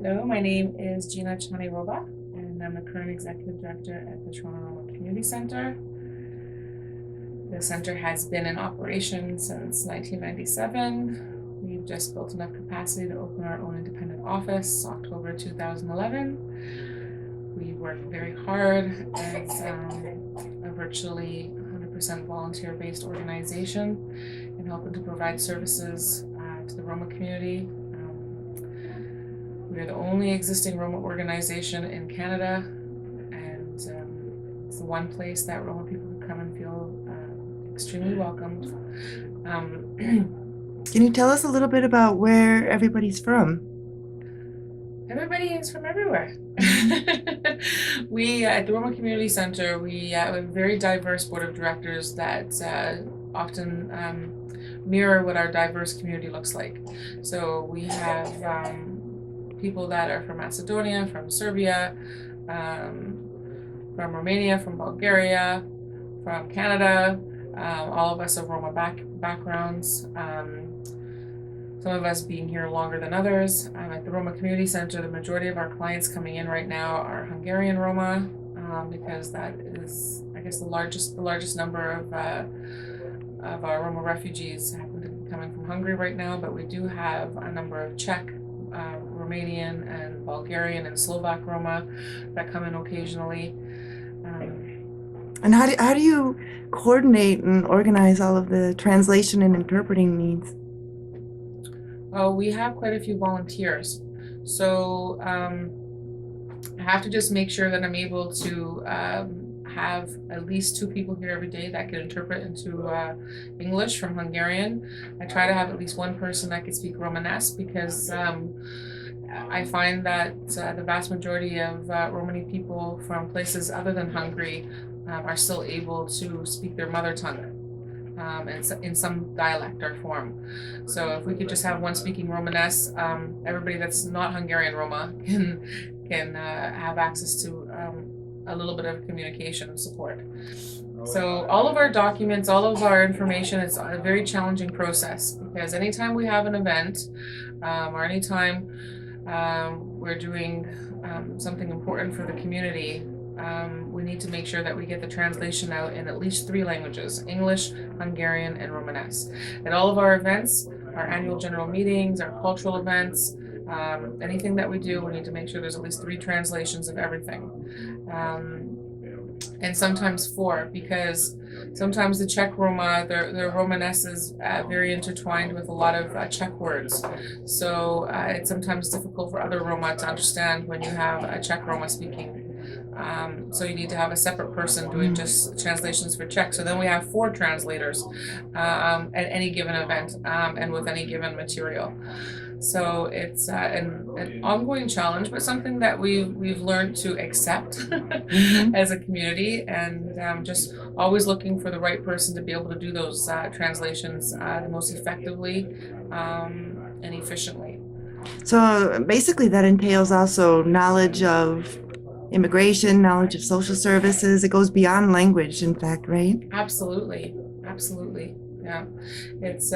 Hello, my name is Gina Csanyi, and I'm the current executive director at the Toronto Roma Community Centre. The centre has been in operation since 1997. We've just built enough capacity to open our own independent office October 2011. We work very hard as a virtually 100% volunteer-based organization in helping to provide services to the Roma community. We are the only existing Roma organization in Canada, and it's the one place that Roma people can come and feel extremely welcomed. Can you tell us a little bit about where everybody's from? Everybody is from everywhere. We at the Roma Community Centre, we have a very diverse board of directors that often mirror what our diverse community looks like. So we have people that are from Macedonia, from Serbia, from Romania, from Bulgaria, from Canada. All of us have Roma backgrounds. Some of us being here longer than others. At the Roma Community Centre, the majority of our clients coming in right now are Hungarian Roma, because that is, I guess, the largest number of our Roma refugees happen to be coming from Hungary right now. But we do have a number of Czech, Romanian, and Bulgarian and Slovak Roma that come in occasionally. And how do you coordinate and organize all of the translation and interpreting needs? Well, we have quite a few volunteers, so I have to just make sure that I'm able to have at least 2 people here every day that can interpret into English from Hungarian. I try to have at least 1 person that can speak Romanesque, because I find that the vast majority of Romani people from places other than Hungary are still able to speak their mother tongue in some dialect or form. So if we could just have 1 speaking Romanesque, everybody that's not Hungarian Roma can have access to a little bit of communication support. So all of our documents, all of our information, is a very challenging process, because anytime we have an event or anytime we're doing something important for the community, we need to make sure that we get the translation out in at least 3 languages: English, Hungarian, and Romanesque. At all of our events, our annual general meetings, our cultural events, anything that we do, we need to make sure there's at least 3 translations of everything. And sometimes 4, because sometimes the Czech Roma, their Romanesque is very intertwined with a lot of Czech words. So it's sometimes difficult for other Roma to understand when you have a Czech Roma speaking. So you need to have a separate person doing just translations for Czech. So then we have 4 translators at any given event and with any given material. So it's an ongoing challenge, but something that we've learned to accept as a community, and just always looking for the right person to be able to do those translations the most effectively and efficiently. So basically that entails also knowledge of immigration, knowledge of social services. It goes beyond language, in fact, right? Absolutely. Yeah. It's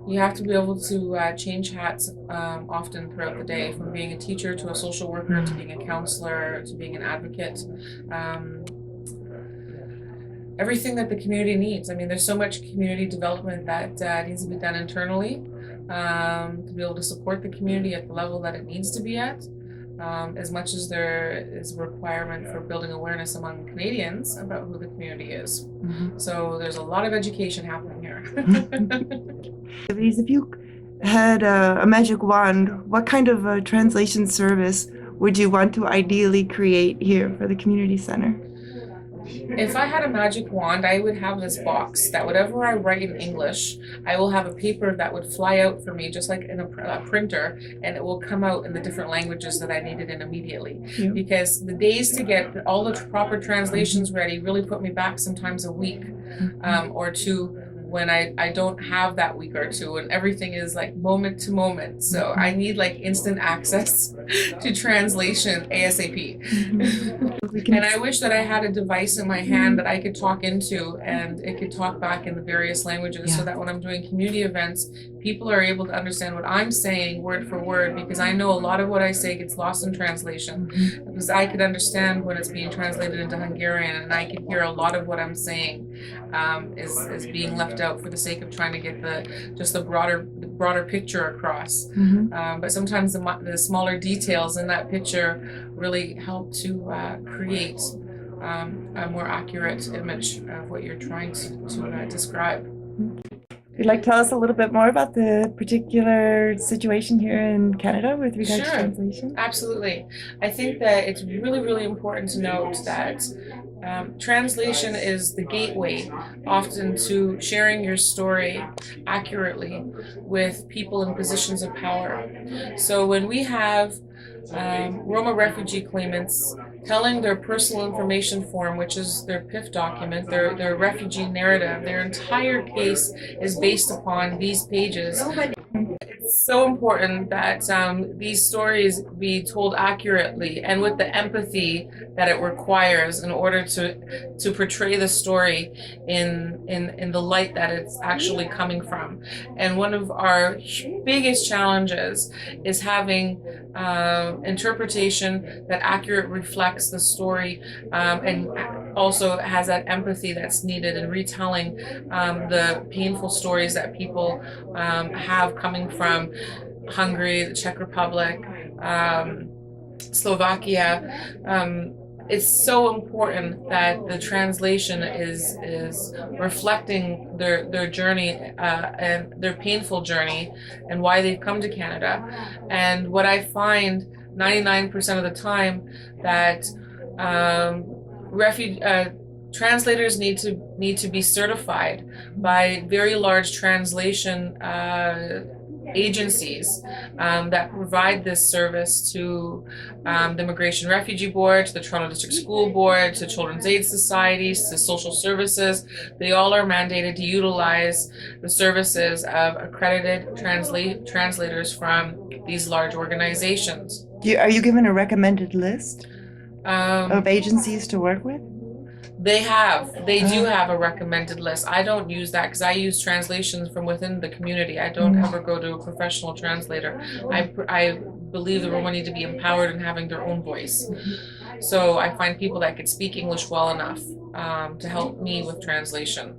you have to be able to change hats often throughout the day, from being a teacher to a social worker to being a counselor to being an advocate. Everything that the community needs. I mean, there's so much community development that needs to be done internally to be able to support the community at the level that it needs to be at. As much as there is a requirement for building awareness among Canadians about who the community is. So there's a lot of education happening here. If you had a magic wand, what kind of a translation service would you want to ideally create here for the community center? If I had a magic wand, I would have this box that whatever I write in English, I will have a paper that would fly out for me, just like in a printer, and it will come out in the different languages that I needed in immediately. Yeah. Because the days to get all the proper translations ready really put me back sometimes a week or 2 when I don't have that week or two, and everything is like moment to moment. So I need like instant access to translation ASAP. And I wish that I had a device in my hand that I could talk into and it could talk back in the various languages, so that when I'm doing community events, people are able to understand what I'm saying word for word, because I know a lot of what I say gets lost in translation. Because I could understand when it's being translated into Hungarian, and I can hear a lot of what I'm saying is being left out for the sake of trying to get the broader picture across. But sometimes the smaller details in that picture really help to create a more accurate image of what you're trying to describe. Would you like to tell us a little bit more about the particular situation here in Canada with regard to translation? Absolutely. I think that it's really, really important to note that translation is the gateway often to sharing your story accurately with people in positions of power. So when we have Roma refugee claimants telling their personal information form, which is their PIF document, their refugee narrative, their entire case is based upon these pages. It's so important that these stories be told accurately and with the empathy that it requires in order to portray the story in the light that it's actually coming from. And one of our biggest challenges is having interpretation that accurately reflects the story and also has that empathy that's needed in retelling the painful stories that people have coming from Hungary, the Czech Republic, Slovakia. It's so important that the translation is reflecting their journey and their painful journey and why they've come to Canada. And what I find 99% of the time that translators need to be certified by very large translation agencies that provide this service to the Immigration Refugee Board, to the Toronto District School Board, to Children's Aid Societies, to social services. They all are mandated to utilize the services of accredited translators from these large organizations. Are you given a recommended list of agencies to work with? They do have a recommended list. I don't use that because I use translations from within the community. I don't ever go to a professional translator. I believe the Roma need to be empowered in having their own voice. So I find people that could speak English well enough to help me with translation.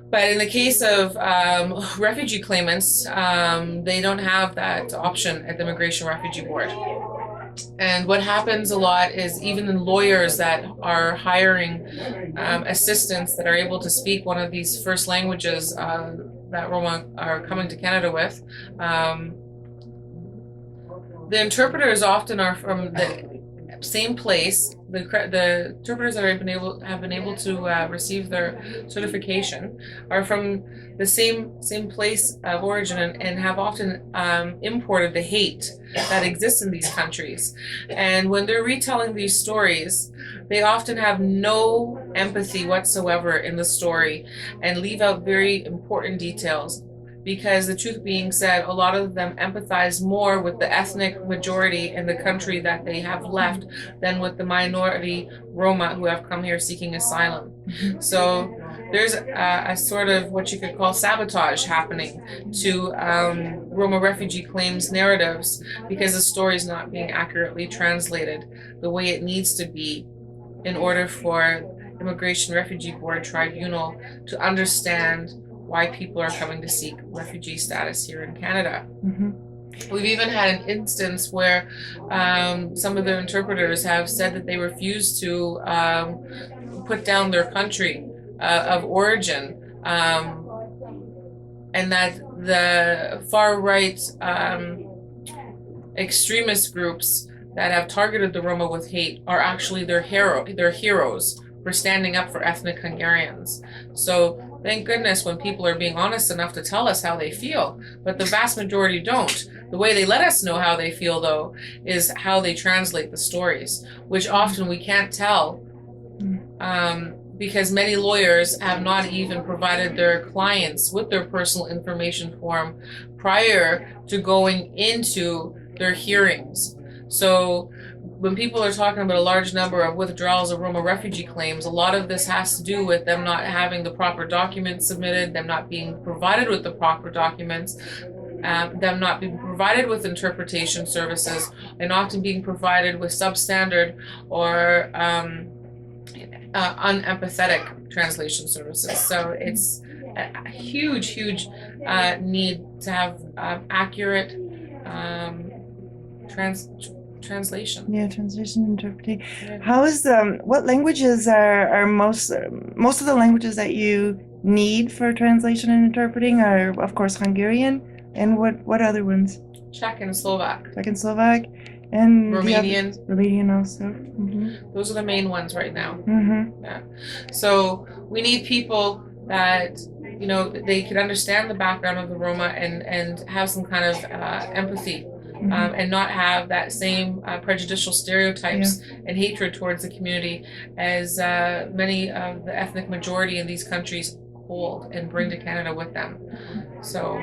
But in the case of refugee claimants, they don't have that option at the Immigration Refugee Board. And what happens a lot is even in lawyers that are hiring assistants that are able to speak one of these first languages that Roma are coming to Canada with, the interpreters often are from the same place. The interpreters that have been able to receive their certification are from the same place of origin and have often imported the hate that exists in these countries. And when they're retelling these stories, they often have no empathy whatsoever in the story and leave out very important details. Because the truth being said, a lot of them empathize more with the ethnic majority in the country that they have left than with the minority Roma who have come here seeking asylum. So there's a sort of what you could call sabotage happening to Roma refugee claims narratives because the story is not being accurately translated the way it needs to be in order for Immigration Refugee Board Tribunal to understand why people are coming to seek refugee status here in Canada. We've even had an instance where some of the interpreters have said that they refuse to put down their country of origin, and that the far-right extremist groups that have targeted the Roma with hate are actually their heroes for standing up for ethnic Hungarians. So thank goodness when people are being honest enough to tell us how they feel, but the vast majority don't. The way they let us know how they feel, though, is how they translate the stories, which often we can't tell because many lawyers have not even provided their clients with their personal information form prior to going into their hearings. So when people are talking about a large number of withdrawals of Roma refugee claims, a lot of this has to do with them not having the proper documents submitted, them not being provided with the proper documents, them not being provided with interpretation services, and often being provided with substandard or unempathetic translation services. So it's a huge need to have accurate translation. Yeah, translation interpretation. How is what languages are most of the languages that you need for translation and interpreting are, of course, Hungarian, and what other ones? Czech and Slovak. Czech and Slovak, and Romanian. Romanian also. Mm-hmm. Those are the main ones right now. Mm-hmm. Yeah. So we need people that, you know, they can understand the background of the Roma and have some kind of empathy. And not have that same prejudicial stereotypes and hatred towards the community as many of the ethnic majority in these countries hold and bring to Canada with them. So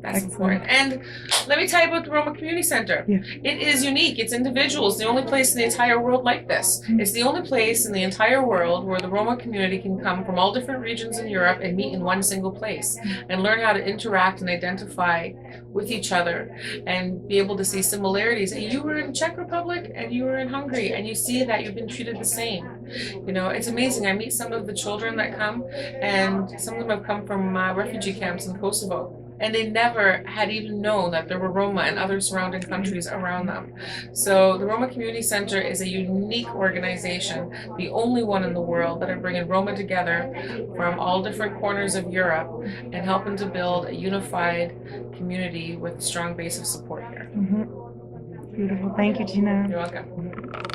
that's important. And let me tell you about the Roma Community Center. Yeah. It is unique. It's individuals. The only place in the entire world like this. It's the only place in the entire world where the Roma community can come from all different regions in Europe and meet in one single place and learn how to interact and identify with each other and be able to see similarities. And you were in Czech Republic and you were in Hungary and you see that you've been treated the same. You know, it's amazing. I meet some of the children that come, and some of them have come from refugee camps in Kosovo. And they never had even known that there were Roma and other surrounding countries around them. So the Roma Community Center is a unique organization, the only one in the world that are bringing Roma together from all different corners of Europe and helping to build a unified community with a strong base of support here. Mm-hmm. Beautiful. Thank you, Gina. You're welcome.